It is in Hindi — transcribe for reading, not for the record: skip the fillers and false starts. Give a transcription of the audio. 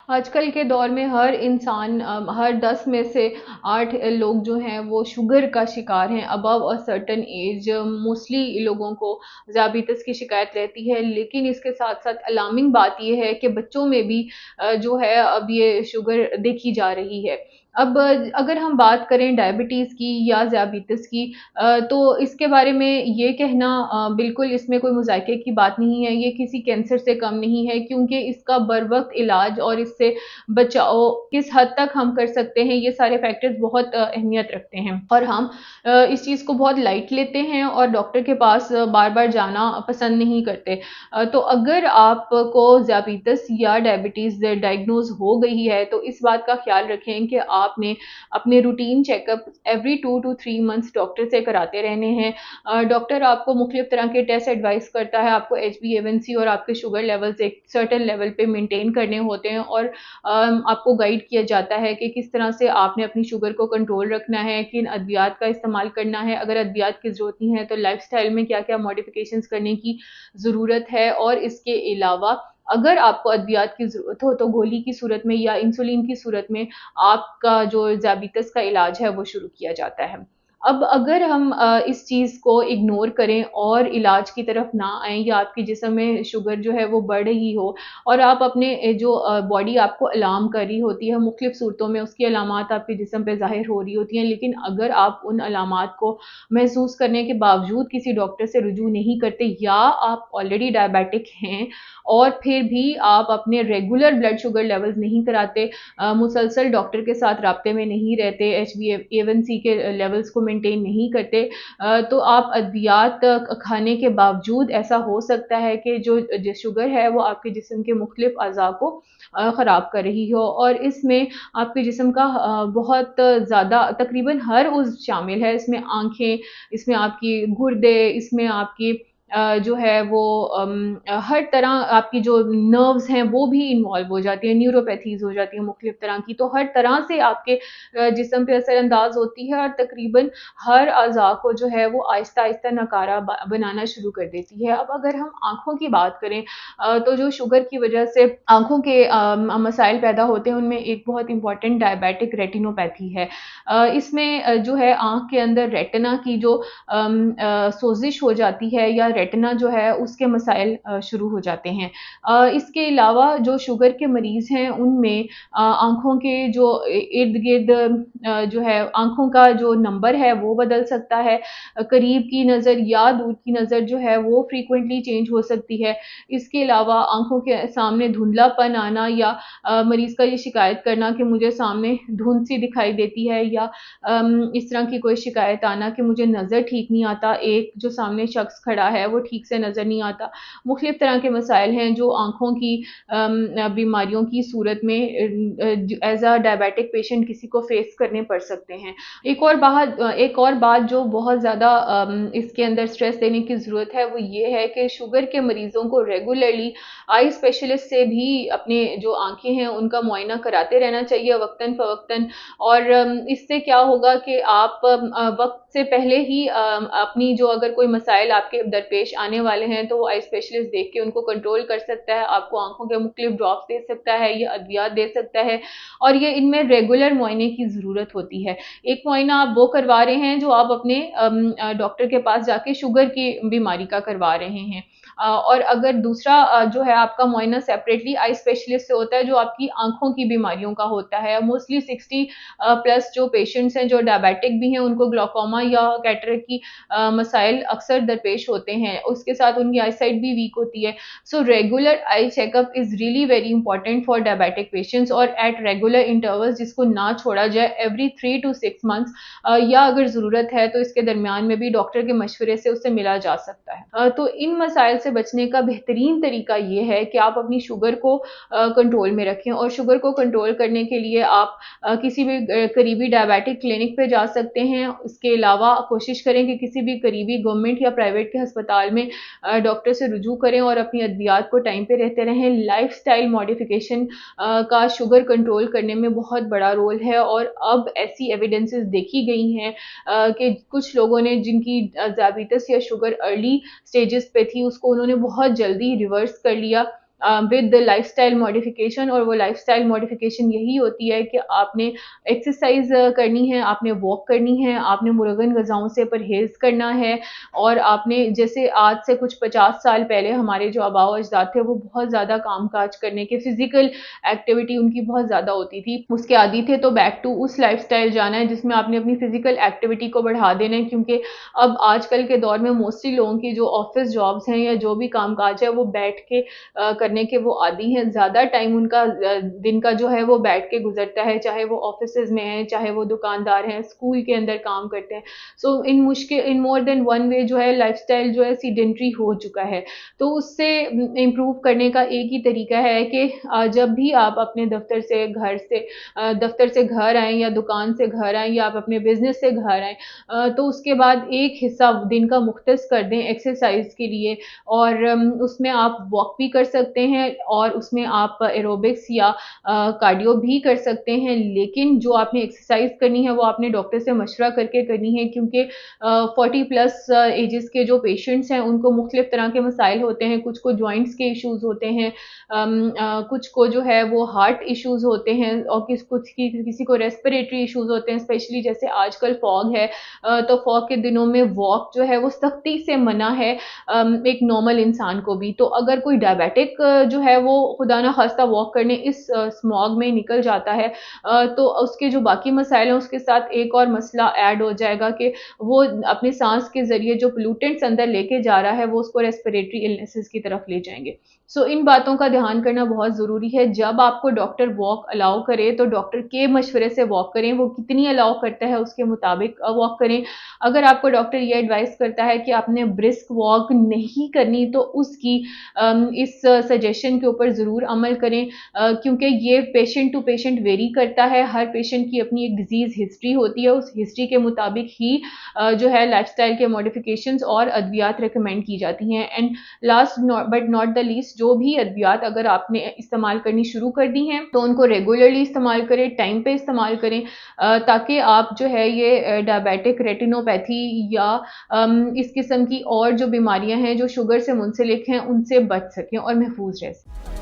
आजकल के दौर में हर इंसान हर 10 में से 8 लोग जो हैं वो शुगर का शिकार हैं above a certain age. Mostly लोगों को ज़ियाबितस की शिकायत रहती है, लेकिन इसके साथ-साथ अलार्मिंग बात ये है कि बच्चों में भी जो है अब ये शुगर देखी जा रही है। अब अगर हम बात करें डायबिटीज़ की या ज़ियाबितस की, तो इसके बारे में ये कहना बिल्कुल इसमें कोई मुज़ायके की बात नहीं है, ये किसी कैंसर से कम नहीं है, क्योंकि इसका बरवक़्त इलाज और इससे बचाव किस हद तक हम कर सकते हैं, ये सारे फैक्टर्स बहुत अहमियत रखते हैं और हम इस चीज़ को बहुत लाइट लेते हैं और डॉक्टर के पास बार-बार जाना पसंद नहीं करते। तो अगर आपको ज़ियाबितस या डायबिटीज़ डायग्नोज़ हो गई है, तो इस बात का ख़्याल रखें कि आपने अपने routine checkup every 2 to 3 months doctor से कराते रहने हैं। डॉक्टर आपको मुख्तलिफ तरह के टेस्ट एडवाइस करता है, आपको HbA1c और आपके शुगर लेवल्स एक सर्टेन लेवल पे मेंटेन करने होते हैं और आपको गाइड किया जाता है कि किस तरह से आपने अपनी शुगर को कंट्रोल रखना है, किन अद्वियात का इस्तेमाल करना है, अगर अद्वियात की ज़रूरत नहीं है तो लाइफ़स्टाइल में क्या-क्या मॉडिफ़िकेशंस करने की ज़रूरत है। और इसके अलावा अगर आपको अद्वियात की ज़रूरत हो तो गोली की सूरत में या इंसुलिन की सूरत में आपका जो ज़ियाबितस का इलाज है वो शुरू किया जाता है। अब अगर हम इस चीज़ को इग्नोर करें और इलाज की तरफ ना आएँ या आपके जिस्म में शुगर जो है वो बढ़ रही हो और आप अपने जो बॉडी आपको अलार्म कर रही होती है, मुख्तलिफ सूरतों में उसकी अलामात आपके जिस्म पे ज़ाहिर हो रही होती हैं, लेकिन अगर आप उन अलामात को महसूस करने के बावजूद किसी डॉक्टर से रुजू नहीं करते या आप ऑलरेडी डायबिटिक हैं और फिर भी आप अपने रेगुलर ब्लड शुगर लेवल्स नहीं कराते, मुसलसल डॉक्टर के साथ राब्ते में नहीं रहते, HbA1c के लेवल्स को मेंटेन नहीं करते, तो आप अद्वियात खाने के बावजूद ऐसा हो सकता है कि जो शुगर है वो आपके जिस्म के मुख्तलिफ अज़ा को ख़राब कर रही हो और इसमें आपके जिस्म का बहुत ज़्यादा तकरीबन हर उज़्व शामिल है। इसमें आँखें, इसमें आपकी गुर्दे, इसमें आपकी जो है वो हर तरह आपकी जो नर्व्स हैं वो भी इन्वॉल्व हो जाती हैं, न्यूरोपैथीज़ हो जाती हैं मुख्तलिफ तरह की, तो हर तरह से आपके जिस्म पे असरअंदाज़ होती है और तकरीबन हर अज़ा को जो है वो आहिस्ता-आहिस्ता नकारा बनाना शुरू कर देती है। अब अगर हम आँखों की बात करें, तो जो शुगर की वजह से आँखों के मसाइल पैदा होते हैं, उनमें एक बहुत इम्पोर्टेंट डायबिटिक रेटिनोपैथी है। इसमें जो है आँख के अंदर रेटिना की जो सोज़िश हो जाती है या रेटिना जो है उसके मसाइल शुरू हो जाते हैं। इसके अलावा जो शुगर के मरीज़ हैं उनमें आँखों के जो इर्द-गिर्द जो है आँखों का जो नंबर है वो बदल सकता है। करीब की नज़र या दूर की नज़र जो है वो फ्रीक्वेंटली चेंज हो सकती है। इसके अलावा आँखों के सामने धुंधलापन आना या मरीज़ का ये शिकायत करना कि मुझे सामने धुंध-सी दिखाई देती है या इस तरह की कोई शिकायत आना कि मुझे नज़र ठीक नहीं आता, एक जो सामने शख्स खड़ा है वो ठीक से नज़र नहीं आता। मुख्तलिफ तरह के मसाइल हैं जो आँखों की बीमारियों की सूरत में एज़ अ डायबिटिक पेशेंट किसी को फ़ेस करने पड़ सकते हैं। एक और बात जो बहुत ज़्यादा इसके अंदर स्ट्रेस देने की ज़रूरत है वो ये है कि शुगर के मरीज़ों को रेगुलरली आई स्पेशलिस्ट से भी अपने जो आँखें हैं उनका मुआयना कराते रहना चाहिए वक़्तन-फ़वक़्तन। और इससे क्या होगा कि आप वक़्त से पहले ही अपनी जो अगर कोई मसाइल आपके दरपेश आने वाले हैं तो वो आई स्पेशलिस्ट देख के उनको कंट्रोल कर सकता है, आपको आँखों के मुख्तलिफ ड्रॉप्स दे सकता है, ये अद्वियात दे सकता है और ये इनमें रेगुलर मुआयने की ज़रूरत होती है। एक मुआयना आप वो करवा रहे हैं जो आप अपने डॉक्टर के पास जाके शुगर की बीमारी का करवा रहे हैं। और अगर दूसरा जो है आपका मुआयना सेपरेटली आई स्पेशलिस्ट से होता है जो आपकी आँखों की बीमारियों का होता है। मोस्टली 60 प्लस जो पेशेंट्स हैं जो डायबिटिक भी हैं उनको ग्लाकोमा या कैटरेक्ट की मसाइल अक्सर दरपेश होते हैं। उसके साथ उनकी आईसाइट भी वीक होती है। So regular eye checkup is really very important for diabetic patients और एट रेगुलर इंटरवल्स जिसको ना छोड़ा जाए एवरी 3 टू 6 मंथ्स या अगर ज़रूरत है तो इसके दरमियान में भी डॉक्टर के मशवरे से उससे मिला जा सकता है। तो इन मसाइल से बचने का बेहतरीन तरीका ये है कि आप अपनी शुगर को कंट्रोल में रखें और शुगर को कंट्रोल करने के लिए आप किसी भी करीबी डायबिटिक क्लिनिक पे जा सकते हैं। इसके अलावा कोशिश करें कि किसी भी करीबी गवर्नमेंट या प्राइवेट के अस्पताल में डॉक्टर से रुजू करें और अपनी अद्वियात को टाइम पे रहते रहें। लाइफ़स्टाइल मॉडिफ़िकेशन का शुगर कंट्रोल करने में बहुत बड़ा रोल है और अब ऐसी एविडेंसेस देखी गई हैं कि कुछ लोगों ने जिनकी ज़ियाबितस या शुगर अर्ली स्टेजेस पे थी उसको उन्होंने बहुत जल्दी रिवर्स कर लिया विद लाइफस्टाइल मॉडिफिकेशन, और वो लाइफस्टाइल मॉडिफिकेशन यही होती है कि आपने एक्सरसाइज करनी है, आपने वॉक करनी है, आपने मुरगन ग़िज़ाओं से परहेज़ करना है, और आपने जैसे आज से कुछ 50 साल पहले हमारे जो आबा व अजदाद थे वो बहुत ज़्यादा काम-काज करने के, फिज़िकल एक्टिविटी उनकी बहुत ज़्यादा होती थी, उसके आदी थे, तो बैक टू उस लाइफ़स्टाइल जाना है जिसमें आपने अपनी फिज़िकल एक्टिविटी को बढ़ा देना है, क्योंकि अब आजकल के दौर में मोस्टली लोगों की जो ऑफ़िस जॉब्स हैं या जो भी काम-काज है वो बैठ के करने के वो आदी हैं। ज़्यादा टाइम उनका दिन का जो है वो बैठ के गुज़रता है, चाहे वो ऑफ़िसेज़ में हैं, चाहे वो दुकानदार हैं, स्कूल के अंदर काम करते हैं। सो इन मोर देन वन वे जो है लाइफ़स्टाइल जो है सेडेंटरी हो चुका है। तो उससे इम्प्रूव करने का एक ही तरीका है कि जब भी आप अपने दफ़्तर से घर आएँ या दुकान से घर आएँ या आप अपने बिज़नेस से घर आएँ, तो उसके बाद एक हिस्सा दिन का मुख्तस कर दें एक्सरसाइज़ के लिए, और उसमें आप वॉक भी कर सकते हैं और उसमें आप एरोबिक्स या कार्डियो भी कर सकते हैं। लेकिन जो आपने एक्सरसाइज़ करनी है वो आपने डॉक्टर से मशवरा करके करनी है, क्योंकि 40 प्लस एजेस के जो पेशेंट्स हैं उनको मुख्तलिफ तरह के मसाइल होते हैं, कुछ को जॉइंट्स के इश्यूज़ होते हैं, कुछ को जो है वो हार्ट इश्यूज़ होते हैं, और किसी को रेस्पिरेटरी इश्यूज़ होते हैं, स्पेशली जैसे आजकल फॉग है, तो फॉग के दिनों में वॉक जो है वो सख्ती से मना है एक नॉर्मल इंसान को भी। तो अगर कोई डायबिटिक जो है वो खुदा ना खास्ता वॉक करने इस स्मॉग में निकल जाता है, तो उसके जो बाकी मसाइल हैं उसके साथ एक और मसला ऐड हो जाएगा कि वो अपनी सांस के ज़रिए जो पोल्यूटेंट्स अंदर लेके जा रहा है वो उसको रेस्पिरेटरी इलनेसेस की तरफ ले जाएँगे। सो इन बातों का ध्यान करना बहुत ज़रूरी है। जब आपको डॉक्टर वॉक अलाउ करे तो डॉक्टर के मशवरे से वॉक करें, वो कितनी अलाउ करता है उसके मुताबिक वॉक करें। अगर आपको डॉक्टर ये एडवाइस करता है कि आपने ब्रिस्क वॉक नहीं करनी, तो उसकी इस सजेशन के ऊपर ज़रूर अमल करें, क्योंकि ये पेशेंट टू पेशेंट वेरी करता है। हर पेशेंट की अपनी एक डिज़ीज़ हिस्ट्री होती है, उस हिस्ट्री के मुताबिक ही जो है लाइफ़स्टाइल के मॉडिफ़िकेशंस और अद्वियात रिकमेंड की जाती हैं। And last but not the least, जो भी अद्वियात अगर आपने इस्तेमाल करनी शुरू कर दी हैं तो उनको रेगुलरली इस्तेमाल करें, टाइम पे इस्तेमाल करें, ताकि आप जो है ये डायबिटिक रेटिनोपैथी या इस किस्म की और जो बीमारियां हैं जो शुगर से मुंसलिक हैं उनसे बच सकें और महफूज रह सकें।